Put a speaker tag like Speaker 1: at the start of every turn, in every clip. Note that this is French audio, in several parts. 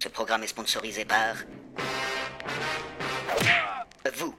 Speaker 1: Ce programme est sponsorisé par... vous.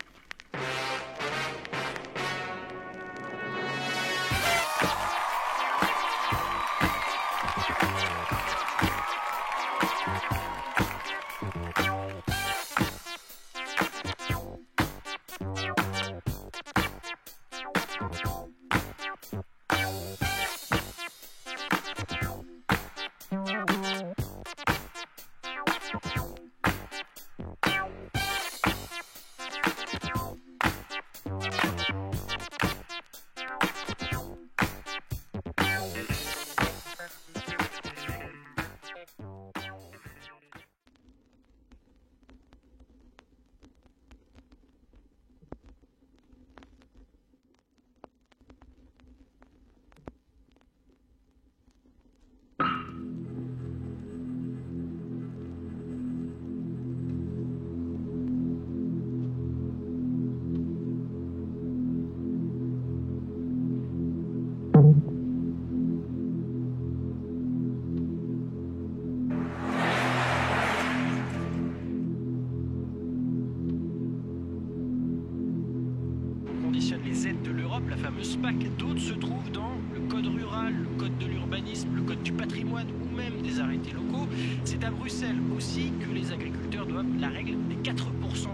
Speaker 2: Les aides de l'Europe, la fameuse PAC. D'autres se trouvent dans le code rural, le code de l'urbanisme, le code du patrimoine ou même des arrêtés locaux. C'est à Bruxelles aussi que les agriculteurs doivent la règle des 4%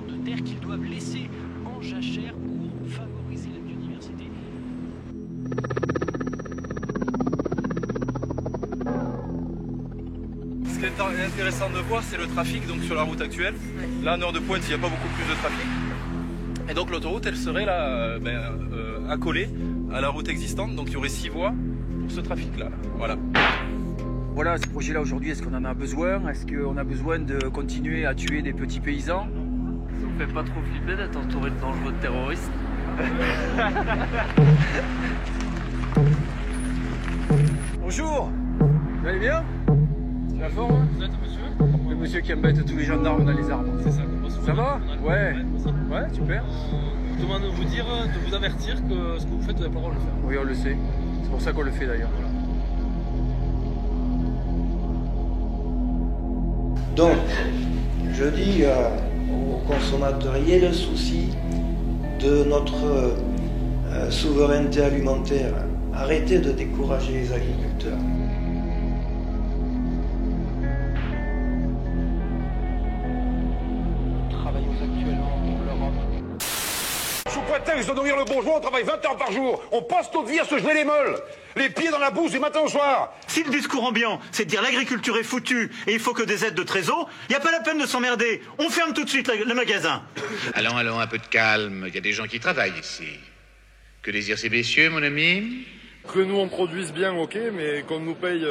Speaker 2: de terre qu'ils doivent laisser en jachère pour favoriser la biodiversité.
Speaker 3: Ce qui est intéressant de voir, c'est le trafic donc, sur la route actuelle. Là, en heure de pointe, il n'y a pas beaucoup plus de trafic. Et donc l'autoroute, elle serait là, accolée à la route existante. Donc il y aurait 6 voies pour ce trafic-là. Voilà.
Speaker 4: Voilà, ce projet-là aujourd'hui, est-ce qu'on en a besoin? Est-ce qu'on a besoin de continuer à tuer des petits paysans?
Speaker 5: Ça vous fait pas trop flipper d'être entouré de dangereux terroristes?
Speaker 4: Bonjour, vous allez bien? C'est la forme?
Speaker 5: Vous êtes monsieur?
Speaker 4: Le monsieur qui embête tous les gendarmes dans les arbres.
Speaker 5: C'est ça, qu'on passe
Speaker 4: Ça va? Ouais. Ouais, super.
Speaker 5: Je demande de vous dire, de vous avertir que ce que vous faites, vous n'avez pas le droit de le faire.
Speaker 4: Oui, on le sait. C'est pour ça qu'on le fait d'ailleurs.
Speaker 6: Donc, je dis aux consommateurs, ayez le souci de notre souveraineté alimentaire. Arrêtez de décourager les agriculteurs.
Speaker 7: Sous prétexte de nourrir le bourgeois, on travaille 20 heures par jour. On passe notre vie à se geler les meules. Les pieds dans la bouse du matin au soir.
Speaker 8: Si le discours ambiant, c'est de dire l'agriculture est foutue et il faut que des aides de trésor, il n'y a pas la peine de s'emmerder. On ferme tout de suite le magasin.
Speaker 9: Allons, un peu de calme. Il y a des gens qui travaillent ici. Que désirent ces messieurs, mon ami?
Speaker 3: Que nous, on produise bien, ok, mais qu'on nous paye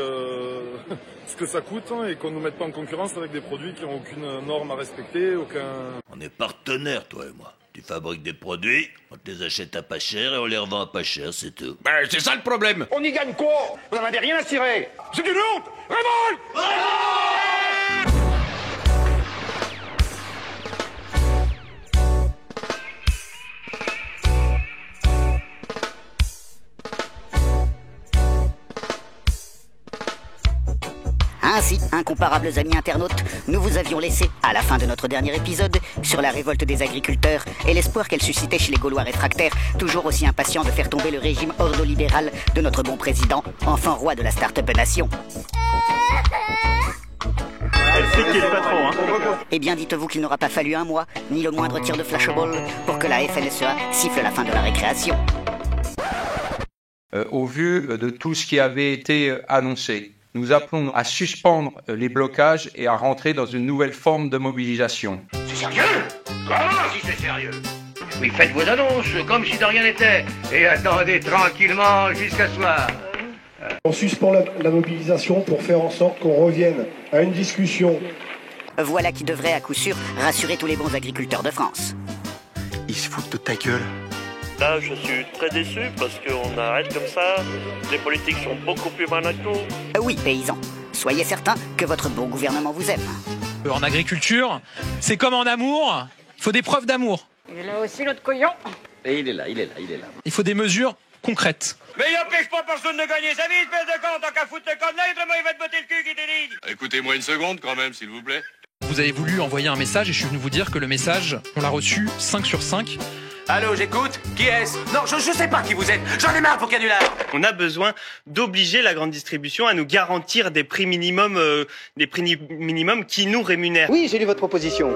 Speaker 3: ce que ça coûte et qu'on ne nous mette pas en concurrence avec des produits qui n'ont aucune norme à respecter, aucun...
Speaker 10: On est partenaires, toi et moi. Tu fabriques des produits, on te les achète à pas cher et on les revend à pas cher, c'est tout.
Speaker 7: Ben, c'est ça le problème. On y gagne quoi? Vous n'en avez rien à cirer. C'est une honte. Révolte!
Speaker 1: Ainsi, incomparables amis internautes, nous vous avions laissé, à la fin de notre dernier épisode, sur la révolte des agriculteurs et l'espoir qu'elle suscitait chez les Gaulois réfractaires, toujours aussi impatients de faire tomber le régime ordolibéral de notre bon président, enfant roi de la start-up nation.
Speaker 8: Elle sait qui est le patron, hein.
Speaker 1: Eh bien, dites-vous qu'il n'aura pas fallu un mois, ni le moindre tir de flashball, pour que la FNSEA siffle la fin de la récréation.
Speaker 11: Au vu de tout ce qui avait été annoncé, nous appelons à suspendre les blocages et à rentrer dans une nouvelle forme de mobilisation.
Speaker 7: C'est sérieux? Comment si c'est sérieux?
Speaker 9: Oui, faites vos annonces, comme si de rien n'était. Et attendez tranquillement jusqu'à soir.
Speaker 12: On suspend la mobilisation pour faire en sorte qu'on revienne à une discussion.
Speaker 1: Voilà qui devrait à coup sûr rassurer tous les bons agriculteurs de France.
Speaker 13: Ils se foutent de ta gueule.
Speaker 14: Là, je suis très déçu parce qu'on arrête comme ça. Les politiques sont beaucoup plus malins que nous.
Speaker 1: Oui, paysans, soyez certains que votre bon gouvernement vous aime.
Speaker 15: En agriculture, c'est comme en amour, il faut des preuves d'amour.
Speaker 16: Il est là aussi, l'autre couillon.
Speaker 5: Et il est là.
Speaker 15: Il faut des mesures concrètes.
Speaker 16: Mais il n'empêche pas personne de gagner sa vie, espèce de con, tant qu'à foutre le con là, autrement il va te botter le cul qui te dit.
Speaker 3: Écoutez-moi une seconde quand même, s'il vous plaît.
Speaker 15: Vous avez voulu envoyer un message et je suis venu vous dire que le message, on l'a reçu 5 sur 5.
Speaker 17: Allô, j'écoute. Qui est-ce? Non, je sais pas qui vous êtes. J'en ai marre pour canular.
Speaker 18: On a besoin d'obliger la grande distribution à nous garantir des prix minimums qui nous rémunèrent.
Speaker 19: Oui, j'ai lu votre proposition.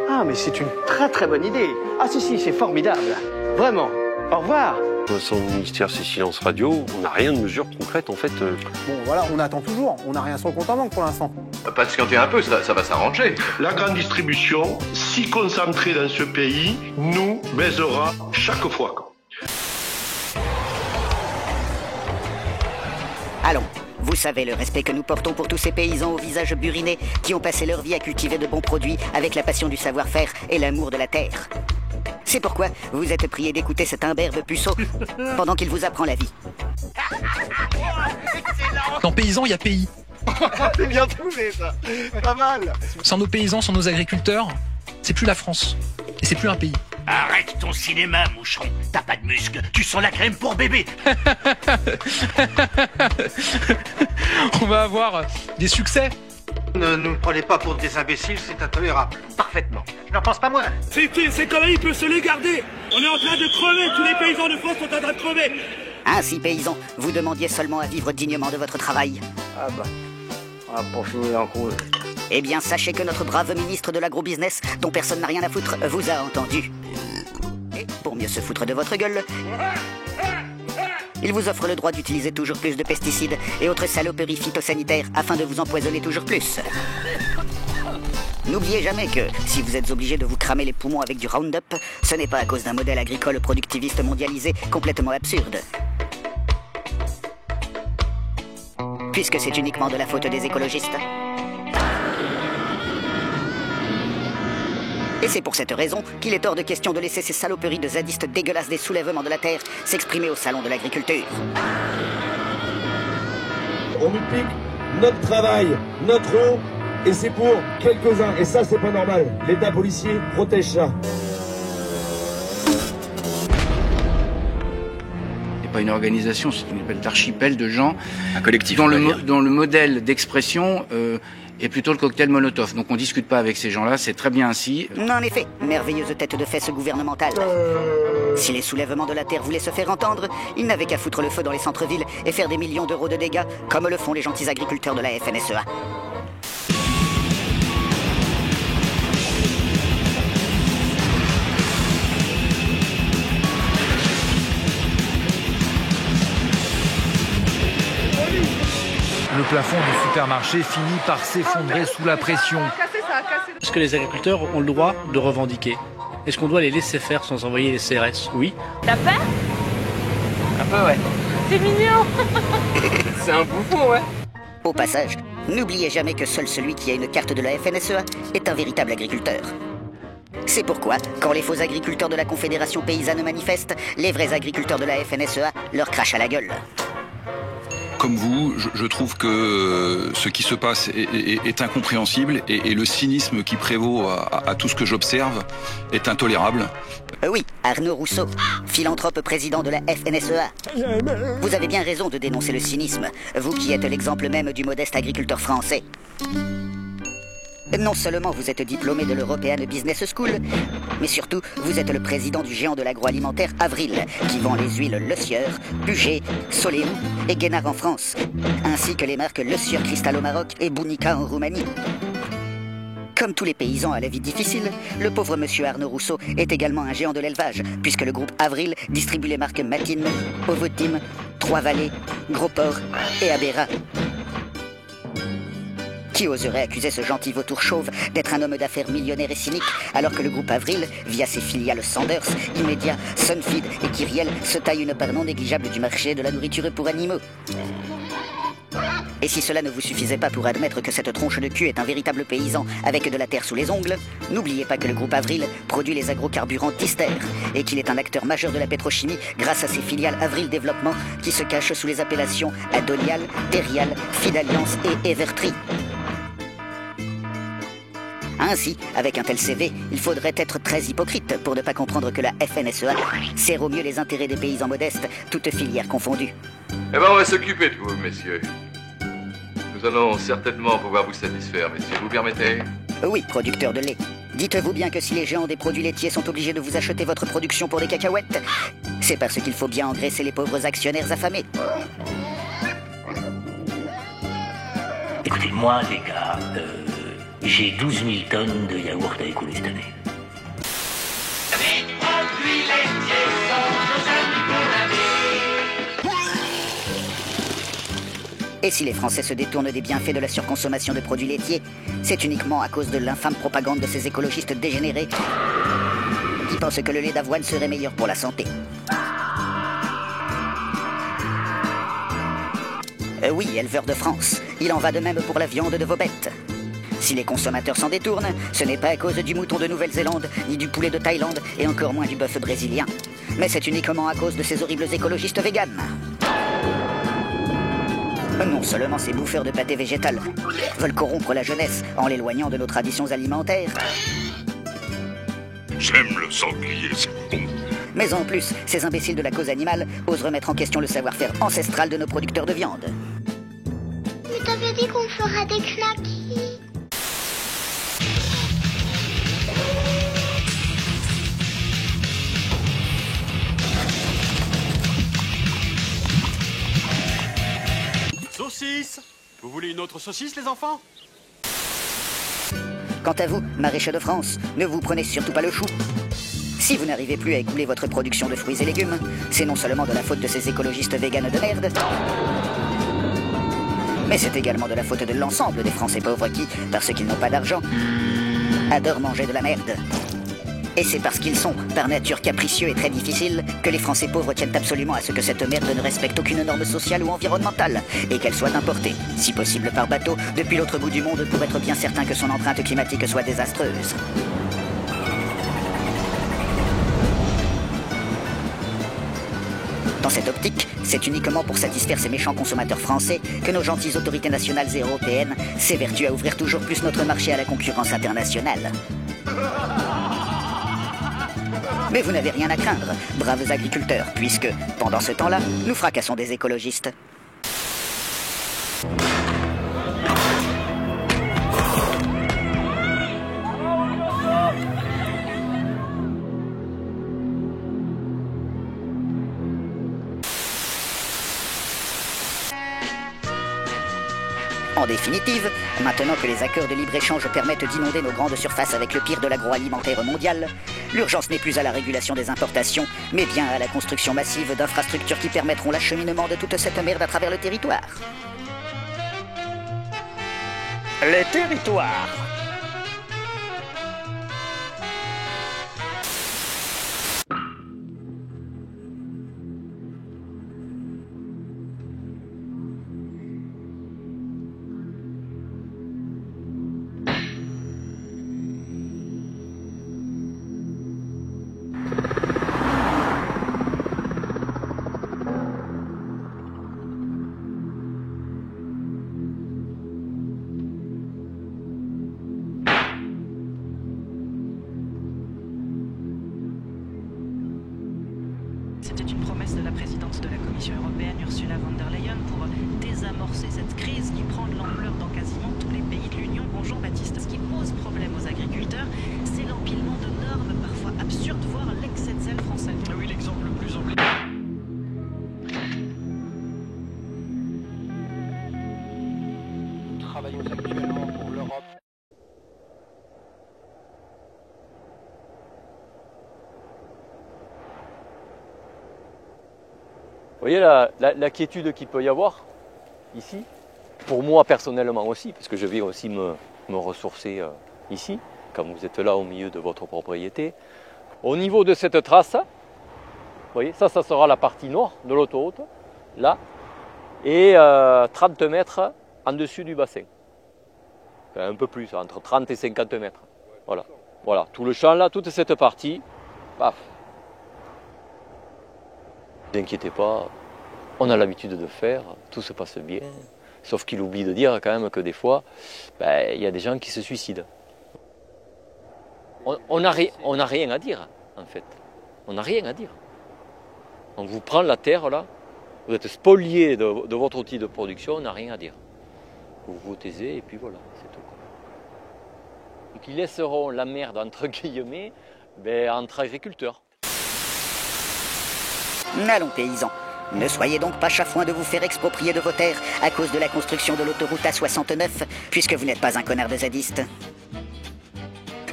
Speaker 19: Ah, mais c'est une très très bonne idée. Ah si, c'est formidable. Vraiment. Au revoir.
Speaker 20: Sans le ministère, c'est silence radio. On n'a rien de mesure concrète en fait.
Speaker 21: Bon, voilà, on attend toujours. On n'a rien sur le compte en banque pour l'instant.
Speaker 22: Patientez un peu, ça va s'arranger.
Speaker 23: La grande distribution, si concentrée dans ce pays, nous baisera chaque fois.
Speaker 1: Allons, vous savez le respect que nous portons pour tous ces paysans au visage buriné qui ont passé leur vie à cultiver de bons produits avec la passion du savoir-faire et l'amour de la terre. C'est pourquoi vous êtes prié d'écouter cet imberbe puceau pendant qu'il vous apprend la vie.
Speaker 15: Dans paysans, il y a pays.
Speaker 21: C'est bien trouvé ça. Pas mal.
Speaker 15: Sans nos paysans, sans nos agriculteurs, c'est plus la France. Et c'est plus un pays.
Speaker 10: Arrête ton cinéma, moucheron. T'as pas de muscles, tu sens la crème pour bébé.
Speaker 15: On va avoir des succès.
Speaker 21: Ne nous prenez pas pour des imbéciles, c'est intolérable. Parfaitement. Je n'en pense pas moins.
Speaker 16: Ces conneries, il peut se les garder. On est en train de crever, tous les paysans de France sont en train de crever.
Speaker 1: Ainsi, paysans, vous demandiez seulement à vivre dignement de votre travail.
Speaker 21: Ah bah, on va pas finir en cause.
Speaker 1: Eh bien, sachez que notre brave ministre de l'agro-business, dont personne n'a rien à foutre, vous a entendu. Et pour mieux se foutre de votre gueule, il vous offre le droit d'utiliser toujours plus de pesticides et autres saloperies phytosanitaires afin de vous empoisonner toujours plus. N'oubliez jamais que, si vous êtes obligé de vous cramer les poumons avec du Roundup, ce n'est pas à cause d'un modèle agricole productiviste mondialisé complètement absurde. Puisque c'est uniquement de la faute des écologistes. Et c'est pour cette raison qu'il est hors de question de laisser ces saloperies de zadistes dégueulasses des soulèvements de la terre s'exprimer au salon de l'agriculture.
Speaker 12: On nous pique notre travail, notre eau, et c'est pour quelques-uns. Et ça, c'est pas normal. L'État policier protège ça.
Speaker 24: C'est pas une organisation, c'est une espèce d'archipel de gens.
Speaker 25: Un collectif.
Speaker 24: Dont le modèle d'expression est plutôt le cocktail Molotov. Donc on discute pas avec ces gens-là, c'est très bien ainsi.
Speaker 1: En effet, merveilleuse tête de fesse gouvernementale. Si les soulèvements de la terre voulaient se faire entendre, ils n'avaient qu'à foutre le feu dans les centres-villes et faire des millions d'euros de dégâts, comme le font les gentils agriculteurs de la FNSEA.
Speaker 26: Le plafond du supermarché finit par s'effondrer sous la pression.
Speaker 27: Est-ce que les agriculteurs ont le droit de revendiquer? Est-ce qu'on doit les laisser faire sans envoyer les CRS? Oui.
Speaker 28: T'as peur?
Speaker 24: Un peu, ouais.
Speaker 28: C'est mignon.
Speaker 24: C'est un bouffon, ouais.
Speaker 1: Au passage, n'oubliez jamais que seul celui qui a une carte de la FNSEA est un véritable agriculteur. C'est pourquoi, quand les faux agriculteurs de la Confédération paysanne manifestent, les vrais agriculteurs de la FNSEA leur crachent à la gueule.
Speaker 29: Comme vous, je trouve que ce qui se passe est incompréhensible et le cynisme qui prévaut à tout ce que j'observe est intolérable.
Speaker 1: Oui, Arnaud Rousseau, philanthrope président de la FNSEA. Vous avez bien raison de dénoncer le cynisme, vous qui êtes l'exemple même du modeste agriculteur français. Non seulement vous êtes diplômé de l'European Business School, mais surtout vous êtes le président du géant de l'agroalimentaire Avril, qui vend les huiles Le Sieur, Puget, Soleil et Guénard en France, ainsi que les marques Le Sieur Cristal au Maroc et Bunica en Roumanie. Comme tous les paysans à la vie difficile, le pauvre monsieur Arnaud Rousseau est également un géant de l'élevage, puisque le groupe Avril distribue les marques Matin, Ovotim, Trois-Vallées, Gros-Port et Abera. Qui oserait accuser ce gentil vautour chauve d'être un homme d'affaires millionnaire et cynique, alors que le groupe Avril, via ses filiales Sanders, Immédiat, Sunfeed et Kyriel, se taille une part non négligeable du marché de la nourriture pour animaux? Et si cela ne vous suffisait pas pour admettre que cette tronche de cul est un véritable paysan avec de la terre sous les ongles, n'oubliez pas que le groupe Avril produit les agrocarburants Dister et qu'il est un acteur majeur de la pétrochimie grâce à ses filiales Avril Développement qui se cachent sous les appellations Adonial, Terial, Fidalliance et Evertree. Ainsi, avec un tel CV, il faudrait être très hypocrite pour ne pas comprendre que la FNSEA sert au mieux les intérêts des paysans modestes, toutes filières confondues.
Speaker 22: Eh ben, on va s'occuper de vous, messieurs. Nous allons certainement pouvoir vous satisfaire, messieurs, vous permettez?
Speaker 1: Oui, producteur de lait. Dites-vous bien que si les géants des produits laitiers sont obligés de vous acheter votre production pour des cacahuètes, c'est parce qu'il faut bien engraisser les pauvres actionnaires affamés.
Speaker 2: Écoutez, moi, les gars, j'ai 12 000 tonnes de yaourt à écouler cette année.
Speaker 1: Et si les Français se détournent des bienfaits de la surconsommation de produits laitiers, c'est uniquement à cause de l'infâme propagande de ces écologistes dégénérés qui pensent que le lait d'avoine serait meilleur pour la santé. Oui, éleveurs de France, il en va de même pour la viande de vos bêtes. Si les consommateurs s'en détournent, ce n'est pas à cause du mouton de Nouvelle-Zélande, ni du poulet de Thaïlande, et encore moins du bœuf brésilien. Mais c'est uniquement à cause de ces horribles écologistes véganes. Non seulement ces bouffeurs de pâté végétal veulent corrompre la jeunesse en l'éloignant de nos traditions alimentaires.
Speaker 23: J'aime le sanglier, c'est bon.
Speaker 1: Mais en plus, ces imbéciles de la cause animale osent remettre en question le savoir-faire ancestral de nos producteurs de viande.
Speaker 4: Mais t'avais dit qu'on fera des knackis.
Speaker 6: Saucisse! Vous voulez une autre saucisse, les enfants?
Speaker 1: Quant à vous, maraîchers de France, ne vous prenez surtout pas le chou. Si vous n'arrivez plus à écouler votre production de fruits et légumes, c'est non seulement de la faute de ces écologistes véganes de merde, mais c'est également de la faute de l'ensemble des Français pauvres qui, parce qu'ils n'ont pas d'argent, adorent manger de la merde. Et c'est parce qu'ils sont, par nature, capricieux et très difficiles, que les Français pauvres tiennent absolument à ce que cette merde ne respecte aucune norme sociale ou environnementale, et qu'elle soit importée, si possible par bateau, depuis l'autre bout du monde pour être bien certain que son empreinte climatique soit désastreuse. Dans cette optique, c'est uniquement pour satisfaire ces méchants consommateurs français que nos gentilles autorités nationales et européennes s'évertuent à ouvrir toujours plus notre marché à la concurrence internationale. Mais vous n'avez rien à craindre, braves agriculteurs, puisque, pendant ce temps-là, nous fracassons des écologistes. En définitive, maintenant que les accords de libre-échange permettent d'inonder nos grandes surfaces avec le pire de l'agroalimentaire mondial, l'urgence n'est plus à la régulation des importations, mais bien à la construction massive d'infrastructures qui permettront l'acheminement de toute cette merde à travers le territoire. Les territoires.
Speaker 7: C'était une promesse de la présidente de la Commission européenne, Ursula von der Leyen, pour désamorcer cette crise qui prend de l'ampleur dans quasiment tous les pays de l'Union. Bonjour Baptiste. Ce qui pose problème aux agriculteurs, c'est l'empilement de normes parfois absurdes, voire l'excès de zèle français.
Speaker 6: Ah oui, l'exemple le plus emblématique.
Speaker 21: Nous travaillons actuellement pour l'Europe.
Speaker 8: Vous voyez la quiétude qu'il peut y avoir ici, pour moi personnellement aussi, parce que je vais aussi me ressourcer ici, quand vous êtes là au milieu de votre propriété. Au niveau de cette trace, vous voyez, ça sera la partie nord de l'autoroute, là, et 30 mètres en dessus du bassin. Enfin, un peu plus, entre 30 et 50 mètres. Voilà, voilà, tout le champ là, toute cette partie, paf. Ne vous inquiétez pas, on a l'habitude de faire, tout se passe bien. Sauf qu'il oublie de dire quand même que des fois, il y a des gens qui se suicident. on n'a rien à dire, en fait. On n'a rien à dire. On vous prend la terre, là, vous êtes spolié de votre outil de production, on n'a rien à dire. Vous vous taisez et puis voilà, c'est tout. Et qui laisseront la merde, entre guillemets, entre agriculteurs.
Speaker 1: Allons paysans, ne soyez donc pas chafouins de vous faire exproprier de vos terres à cause de la construction de l'autoroute A69, puisque vous n'êtes pas un connard de zadiste.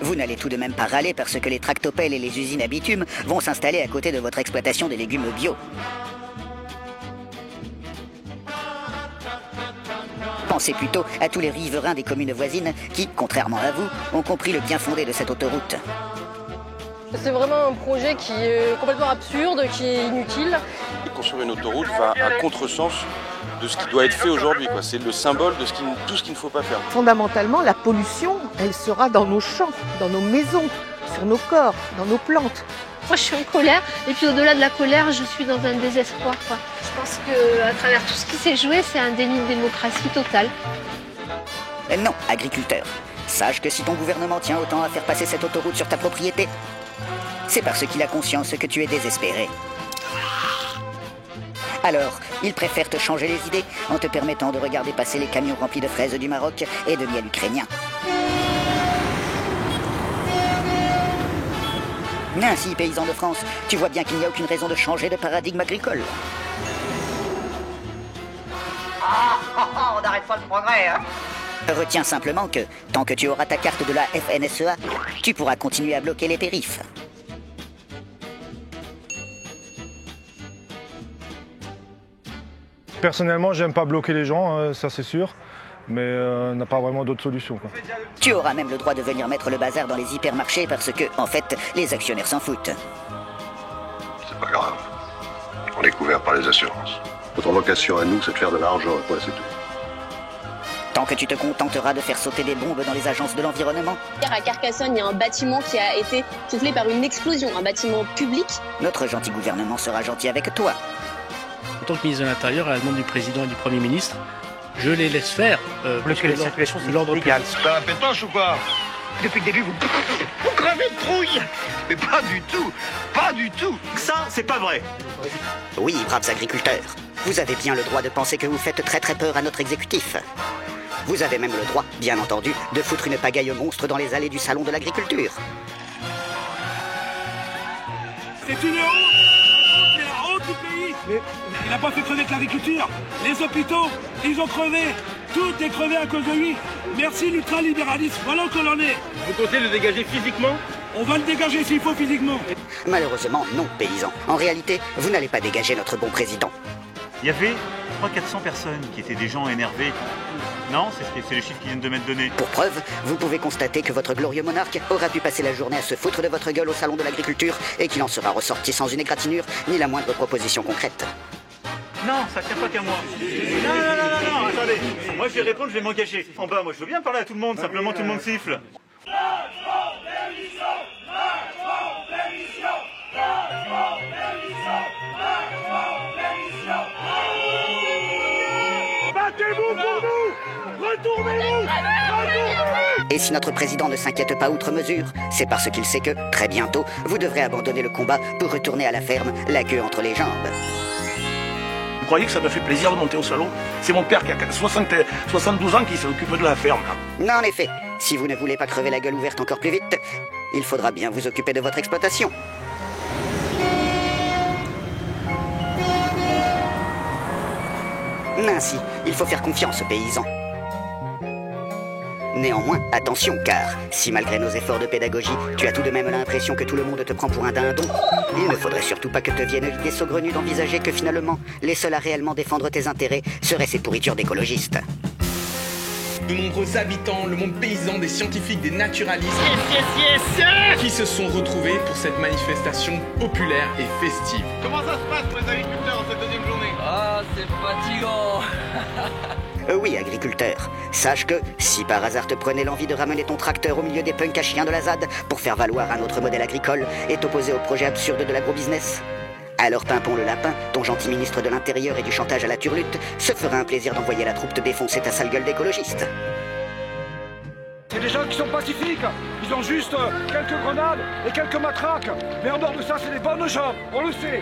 Speaker 1: Vous n'allez tout de même pas râler parce que les tractopelles et les usines à bitume vont s'installer à côté de votre exploitation des légumes bio. Pensez plutôt à tous les riverains des communes voisines qui, contrairement à vous, ont compris le bien fondé de cette autoroute.
Speaker 3: C'est vraiment un projet qui est complètement absurde, qui est inutile.
Speaker 5: Construire une autoroute va à contresens de ce qui doit être fait aujourd'hui. C'est le symbole de tout ce qu'il ne faut pas faire.
Speaker 9: Fondamentalement, la pollution, elle sera dans nos champs, dans nos maisons, sur nos corps, dans nos plantes.
Speaker 4: Moi, je suis en colère, et puis au-delà de la colère, je suis dans un désespoir. Je pense qu'à travers tout ce qui s'est joué, c'est un déni de démocratie total.
Speaker 1: Non, agriculteur, sache que si ton gouvernement tient autant à faire passer cette autoroute sur ta propriété, c'est parce qu'il a conscience que tu es désespéré. Alors, il préfère te changer les idées en te permettant de regarder passer les camions remplis de fraises du Maroc et de miel ukrainien. Ainsi, paysans de France, tu vois bien qu'il n'y a aucune raison de changer de paradigme agricole.
Speaker 21: On n'arrête pas le progrès, hein.
Speaker 1: Retiens simplement que, tant que tu auras ta carte de la FNSEA, tu pourras continuer à bloquer les périphes.
Speaker 11: Personnellement, j'aime pas bloquer les gens, ça c'est sûr, mais on n'a pas vraiment d'autre solution.
Speaker 1: Tu auras même le droit de venir mettre le bazar dans les hypermarchés parce que, en fait, les actionnaires s'en foutent.
Speaker 23: C'est pas grave. On est couvert par les assurances. Notre vocation à nous, c'est de faire de l'argent, et quoi, c'est tout.
Speaker 1: Tant que tu te contenteras de faire sauter des bombes dans les agences de l'environnement.
Speaker 13: À Carcassonne, il y a un bâtiment qui a été soufflé par une explosion, un bâtiment public.
Speaker 1: Notre gentil gouvernement sera gentil avec toi.
Speaker 27: En tant que ministre de l'Intérieur, à la demande du président et du Premier ministre, je les laisse faire.
Speaker 21: Parce que la circulation, c'est l'ordre légal.
Speaker 23: C'est pas la pétanche ou quoi?
Speaker 21: Depuis le début, vous crevez de trouille. Mais pas du tout. Pas du tout. Ça, c'est pas vrai.
Speaker 1: Oui, braves agriculteurs. Vous avez bien le droit de penser que vous faites très très peur à notre exécutif. Vous avez même le droit, bien entendu, de foutre une pagaille monstre dans les allées du salon de l'agriculture.
Speaker 14: C'est une honte, la honte du pays. Mais il n'a pas fait crever que l'agriculture. Les hôpitaux, ils ont crevé. Tout est crevé à cause de lui. Merci l'ultralibéralisme, voilà qu'on en est.
Speaker 21: Vous comptez le dégager physiquement?
Speaker 14: On va le dégager s'il faut physiquement.
Speaker 1: Malheureusement, non, paysans. En réalité, vous n'allez pas dégager notre bon président.
Speaker 17: Il y avait 300-400 personnes qui étaient des gens énervés. Non, c'est les chiffres qui viennent de m'être donnés.
Speaker 1: Pour preuve, vous pouvez constater que votre glorieux monarque aura pu passer la journée à se foutre de votre gueule au salon de l'agriculture et qu'il en sera ressorti sans une égratignure ni la moindre proposition concrète.
Speaker 17: Non, ça tient pas qu'à moi. Non, attendez. Moi je vais répondre, je vais m'engager. En bas, moi je veux bien parler à tout le monde, simplement tout le monde siffle.
Speaker 14: Battez-vous pour nous! Retournez-vous!
Speaker 1: Et si notre président ne s'inquiète pas outre mesure, c'est parce qu'il sait que, très bientôt, vous devrez abandonner le combat pour retourner à la ferme, la queue entre les jambes.
Speaker 21: Vous croyez que ça me fait plaisir de monter au salon? C'est mon père qui a 72 ans qui s'occupe de la ferme.
Speaker 1: Non, en effet, si vous ne voulez pas crever la gueule ouverte encore plus vite, il faudra bien vous occuper de votre exploitation. Ainsi, il faut faire confiance aux paysans. Néanmoins, attention, car si malgré nos efforts de pédagogie, tu as tout de même l'impression que tout le monde te prend pour un dindon, il ne faudrait surtout pas que te vienne l'idée saugrenue d'envisager que finalement, les seuls à réellement défendre tes intérêts seraient ces pourritures d'écologistes.
Speaker 25: De nombreux habitants, le monde paysan, des scientifiques, des naturalistes qui se sont retrouvés pour cette manifestation populaire et festive.
Speaker 21: Comment ça se passe pour les agriculteurs en cette deuxième journée?
Speaker 25: Ah, c'est fatigant.
Speaker 1: Oui, agriculteur, sache que si par hasard te prenais l'envie de ramener ton tracteur au milieu des punks à chiens de la ZAD pour faire valoir un autre modèle agricole et t'opposer au projet absurde de l'agrobusiness, alors Pimpon le lapin, ton gentil ministre de l'Intérieur et du chantage à la turlute, se fera un plaisir d'envoyer la troupe te défoncer ta sale gueule d'écologiste.
Speaker 14: C'est des gens qui sont pacifiques. Ils ont juste quelques grenades et quelques matraques. Mais en dehors de ça, c'est des bonnes gens. On le sait.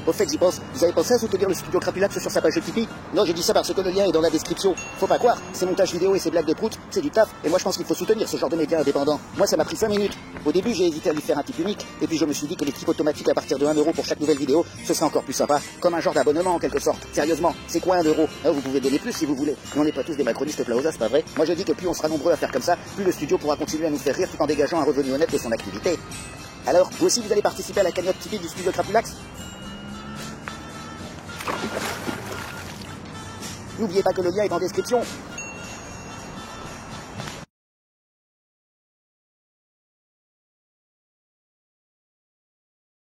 Speaker 10: Au fait, j'y pense. Vous avez pensé à soutenir le studio Crapulax sur sa page Tipeee? Non, j'ai dit ça parce que le lien est dans la description. Faut pas croire, ces montages vidéo et ces blagues de prout, c'est du taf. Et moi, je pense qu'il faut soutenir ce genre de médias indépendants. Moi, ça m'a pris 5 minutes. Au début, j'ai hésité à lui faire un type unique. Et puis, je me suis dit que les types automatiques à partir de 1 euro pour chaque nouvelle vidéo, ce serait encore plus sympa. Comme un genre d'abonnement en quelque sorte. Sérieusement, c'est quoi 1 euro? Vous pouvez donner plus si vous voulez. Mais on n'est pas tous des macronistes plaosa, c'est pas vrai? Moi, je dis que plus on sera nombreux à faire comme ça, plus le studio pourra continuer à nous faire rire tout en dégageant un revenu honnête de son activité. Alors, vous aussi, vous allez participer à la cagnotte Tipeee du studio Crapulax? N'oubliez pas que le lien est en description.